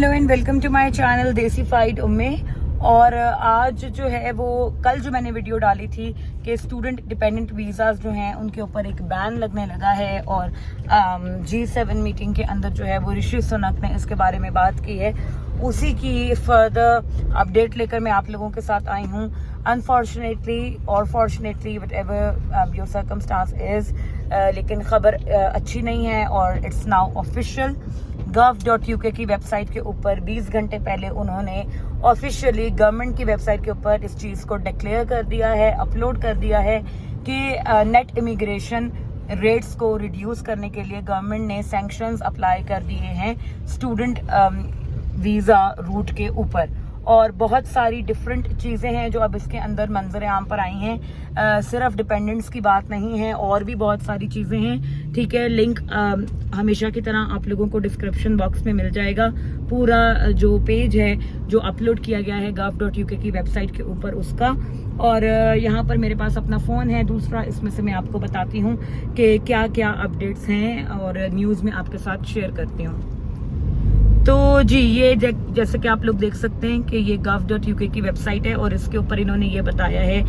Hello and welcome to my channel Desi Fight उम्मे। और आज जो है वो कल जो मैंने वीडियो डाली थी कि स्टूडेंट डिपेंडेंट वीज़ाज जो हैं उनके ऊपर एक बैन लगने लगा है और G7 मीटिंग के अंदर जो है वो ऋषि सुनक ने इसके बारे में बात की है। उसी की फर्दर अपडेट लेकर मैं आप लोगों के साथ आई हूँ। अनफॉर्चुनेटली और fortunately what ever your circumstance is, लेकिन खबर अच्छी नहीं है और इट्स नाउ ऑफिशियल। gov.uk की वेबसाइट के ऊपर 20 घंटे पहले उन्होंने ऑफिशियली गवर्नमेंट की वेबसाइट के ऊपर इस चीज़ को डिक्लेयर कर दिया है, अपलोड कर दिया है कि नेट इमिग्रेशन रेट्स को रिड्यूस करने के लिए गवर्नमेंट ने सैंक्शंस अप्लाई कर दिए हैं स्टूडेंट वीज़ा रूट के ऊपर। और बहुत सारी डिफरेंट चीज़ें हैं जो अब इसके अंदर मंजर आम पर आई हैं। सिर्फ डिपेंडेंट्स की बात नहीं है, और भी बहुत सारी चीज़ें हैं। ठीक है, लिंक हमेशा की तरह आप लोगों को डिस्क्रिप्शन बॉक्स में मिल जाएगा। पूरा जो पेज है जो अपलोड किया गया है gov.uk की वेबसाइट के ऊपर उसका। और यहाँ पर मेरे पास अपना फ़ोन है दूसरा, इसमें से मैं आपको बताती हूँ कि क्या क्या अपडेट्स हैं और न्यूज़ में आपके साथ शेयर करती हूँ। तो जी, ये जैसे कि आप लोग देख सकते हैं कि ये gov.uk की वेबसाइट है और इसके ऊपर इन्होंने ये बताया है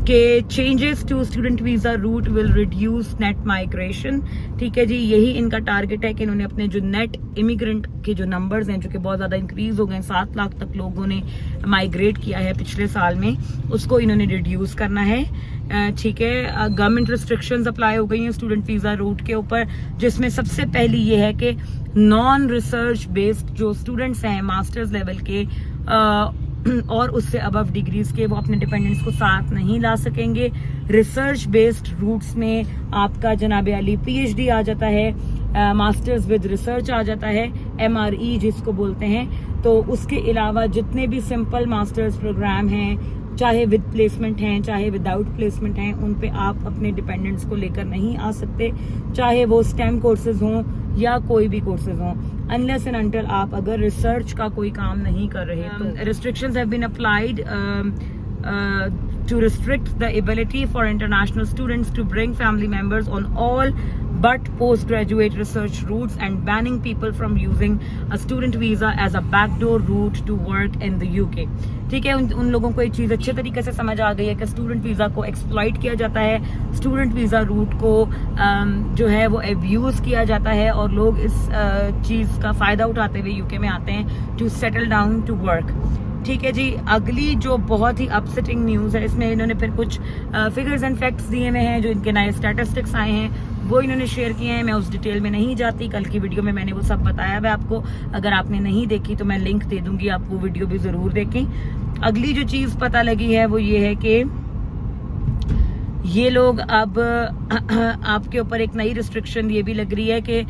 कि changes to student visa route will reduce net migration. ठीक है जी, यही इनका टारगेट है कि इन्होंने अपने जो नेट इमिग्रेंट के जो नंबर्स हैं जो कि बहुत ज़्यादा इंक्रीज हो गए, 7 लाख तक लोगों ने माइग्रेट किया है पिछले साल में, उसको इन्होंने रिड्यूस करना है। ठीक है, गवर्नमेंट रिस्ट्रिक्शंस अप्लाई हो गई हैं स्टूडेंट वीज़ा रूट के ऊपर, जिसमें सबसे पहली ये है कि नॉन रिसर्च बेस्ड जो स्टूडेंट्स हैं मास्टर्स लेवल के और उससे अबव डिग्रीज के, वो अपने डिपेंडेंट्स को साथ नहीं ला सकेंगे। रिसर्च बेस्ड रूट्स में आपका जनाब अली PhD आ जाता है, मास्टर्स विद रिसर्च आ जाता है, MRE जिसको बोलते हैं। तो उसके अलावा जितने भी सिंपल मास्टर्स प्रोग्राम हैं, चाहे विद प्लेसमेंट हैं चाहे विदाउट प्लेसमेंट हैं, उन पे आप अपने डिपेंडेंट्स को लेकर नहीं आ सकते, चाहे वो STEM कोर्सेज हों या कोई भी कोर्सेज हों, अनलेस एंड अनटिल आप अगर रिसर्च का कोई काम नहीं कर रहे। तो restrictions have been applied to restrict the ability for international students to bring family members on all but postgraduate research routes and banning people from using a student visa as a backdoor route to work in the UK। ठीक है, उन लोगों को एक चीज़ अच्छे तरीके से समझ आ गई है कि स्टूडेंट वीज़ा को एक्सप्लॉइट किया जाता है, स्टूडेंट वीज़ा रूट को जो है वो एब्यूज़ किया जाता है और लोग इस चीज़ का फ़ायदा उठाते हुए UK में आते हैं to settle down to work. ठीक है जी, अगली जो बहुत ही अपसेटिंग न्यूज़ है, इसमें इन्होंने फिर कुछ फिगर्स एंड फैक्ट्स दिए हुए हैं, जो इनके नए स्टैटिस्टिक्स आए हैं वो इन्होंने शेयर किए हैं। मैं उस डिटेल में नहीं जाती, कल की वीडियो में मैंने वो सब बताया है आपको। अगर आपने नहीं देखी तो मैं लिंक दे दूंगी, आप वो वीडियो भी ज़रूर देखें। अगली जो चीज़ पता लगी है वो ये है कि ये लोग अब आपके ऊपर एक नई रिस्ट्रिक्शन ये भी लग रही है कि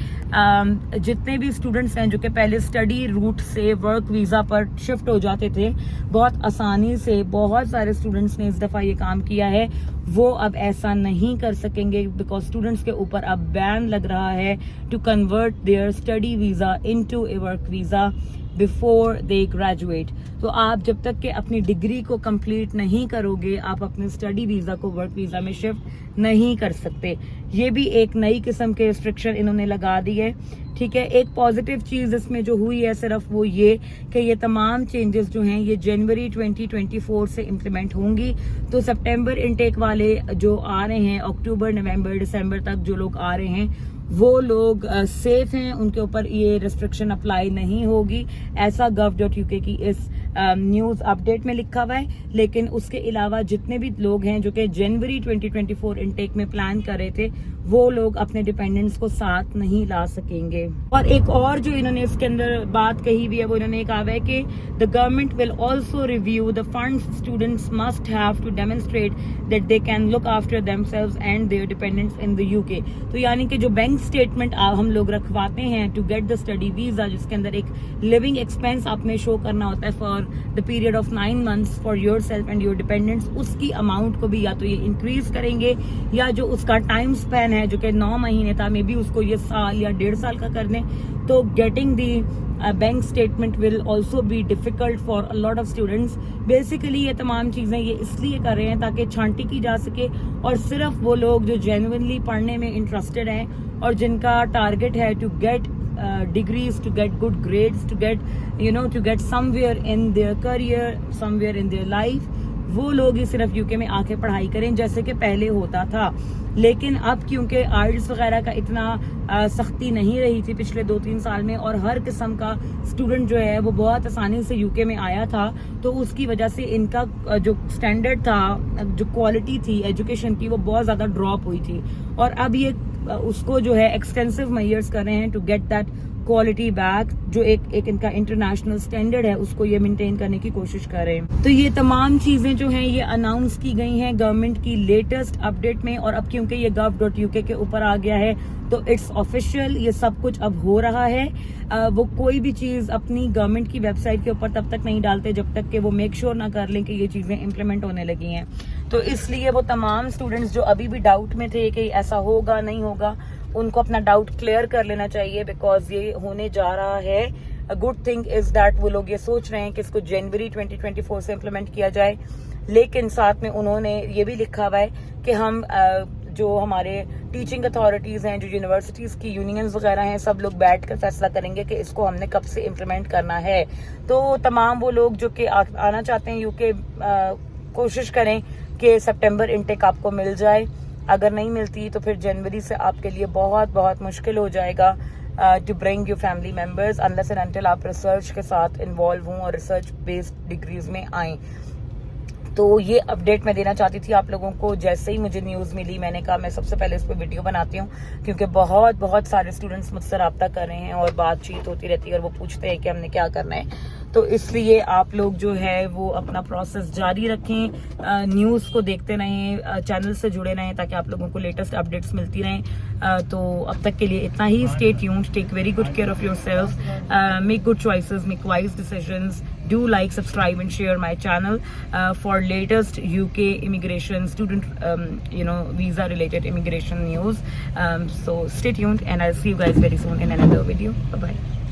जितने भी स्टूडेंट्स हैं जो कि पहले स्टडी रूट से वर्क वीज़ा पर शिफ्ट हो जाते थे बहुत आसानी से, बहुत सारे स्टूडेंट्स ने इस दफ़ा ये काम किया है, वो अब ऐसा नहीं कर सकेंगे बिकॉज स्टूडेंट्स के ऊपर अब बैन लग रहा है to convert their study visa into a work visa before they graduate. तो आप जब तक के अपनी डिग्री को कंप्लीट नहीं करोगे, आप अपने स्टडी वीज़ा को वर्क वीज़ा में शिफ्ट नहीं कर सकते। ये भी एक नई किस्म के रिस्ट्रिक्शन इन्होंने लगा दी है। ठीक है, एक पॉजिटिव चीज़ इसमें जो हुई है सिर्फ वो ये कि ये तमाम चेंजेस जो हैं ये जनवरी 2024 से इम्प्लीमेंट होंगी। तो सितंबर इनटेक वाले जो आ रहे हैं, अक्टूबर नवंबर दिसंबर तक जो लोग आ रहे हैं वो लोग सेफ हैं, उनके ऊपर ये रिस्ट्रिक्शन अप्लाई नहीं होगी, ऐसा gov.uk की इस न्यूज़ अपडेट में लिखा हुआ है। लेकिन उसके अलावा जितने भी लोग हैं जो कि जनवरी 2024 इनटेक में प्लान कर रहे थे, वो लोग अपने डिपेंडेंट्स को साथ नहीं ला सकेंगे। और एक और जो इन्होंने इसके अंदर बात कही हुई है वो इन्होंने कहा है कि the government will also review the funds students must have to demonstrate that they can look after themselves and their dependents in the UK। तो यानी कि जो बैंक स्टेटमेंट हम लोग रखवाते हैं to get the study visa, जिसके अंदर एक लिविंग एक्सपेंस आपने शो करना होता है for the period of 9 months for your self and your dependents, उसकी अमाउंट को भी या तो ये इंक्रीज करेंगे या जो उसका टाइम स्पैन है जो कि 9 महीने था, मे बी उसको ये साल या 1.5 साल का कर दें। तो getting the bank statement will also be difficult for a lot of students. Basically ये तमाम चीज़ें ये इसलिए कर रहे हैं ताकि छांटी की जा सके और सिर्फ वो लोग जो जेन्युइनली पढ़ने में इंटरेस्टेड हैं और जिनका टारगेट है to get degrees, to get good grades, to get somewhere in their career, somewhere in their life, वो लोग ही सिर्फ यूके में आके पढ़ाई करें जैसे कि पहले होता था। लेकिन अब क्योंकि आइल्स वगैरह का इतना सख्ती नहीं रही थी पिछले 2-3 साल में, और हर किस्म का स्टूडेंट जो है वो बहुत आसानी से यूके में आया था, तो उसकी वजह से इनका जो स्टैंडर्ड था, जो क्वालिटी थी एजुकेशन की, वो बहुत ज़्यादा ड्रॉप हुई थी। और अब ये उसको जो है एक्सटेंसिव मेजर्स कर रहे हैं to get that quality back, जो एक इनका इंटरनेशनल स्टैंडर्ड है उसको ये मेंटेन करने की कोशिश कर रहे हैं। तो ये तमाम चीजें जो हैं ये अनाउंस की गई हैं गवर्नमेंट की लेटेस्ट अपडेट में, और अब क्योंकि ये gov.uk के ऊपर आ गया है तो इट्स ऑफिशियल, ये सब कुछ अब हो रहा है। वो कोई भी चीज अपनी गवर्नमेंट की वेबसाइट के ऊपर तब तक नहीं डालते जब तक कि वो मेक श्योर ना कर लें कि ये चीजें इम्प्लीमेंट होने लगी हैं। तो इसलिए वो तमाम स्टूडेंट्स जो अभी भी डाउट में थे कि ऐसा होगा नहीं होगा, उनको अपना डाउट क्लियर कर लेना चाहिए, बिकॉज ये होने जा रहा है। A good thing is that वो लोग ये सोच रहे हैं कि इसको जनवरी 2024 से इम्प्लीमेंट किया जाए, लेकिन साथ में उन्होंने ये भी लिखा हुआ है कि हम जो हमारे टीचिंग अथॉरिटीज हैं, जो यूनिवर्सिटीज की यूनियंस वगैरह हैं, सब लोग बैठकर फैसला करेंगे कि इसको हमने कब से इम्प्लीमेंट करना है। तो तमाम वो लोग जो कि आना चाहते हैं यूके, कोशिश करें कि सितंबर इनटेक आपको मिल जाए। अगर नहीं मिलती तो फिर जनवरी से आपके लिए बहुत बहुत मुश्किल हो जाएगा to bring you family members, unless and until आप रिसर्च के साथ इन्वॉल्व हों और रिसर्च बेस्ड डिग्रीज में आएँ। तो ये अपडेट मैं देना चाहती थी आप लोगों को। जैसे ही मुझे न्यूज़ मिली मैंने कहा मैं सबसे पहले इस पर वीडियो बनाती हूँ, क्योंकि बहुत सारे स्टूडेंट्स मुझसे रब्ता कर रहे हैं और बातचीत होती रहती है और वो पूछते हैं कि हमने क्या करना है। तो इसलिए आप लोग जो है वो अपना प्रोसेस जारी रखें, न्यूज़ को देखते रहें, चैनल से जुड़े रहें ताकि आप लोगों को लेटेस्ट अपडेट्स मिलती रहें। तो अब तक के लिए इतना ही। Stay tuned, take very good care of yourself, make good choices, make wise decisions, do like, subscribe and share my channel for latest UK immigration student visa related immigration news. So stay tuned and I'll see you guys very soon in another video. Bye bye.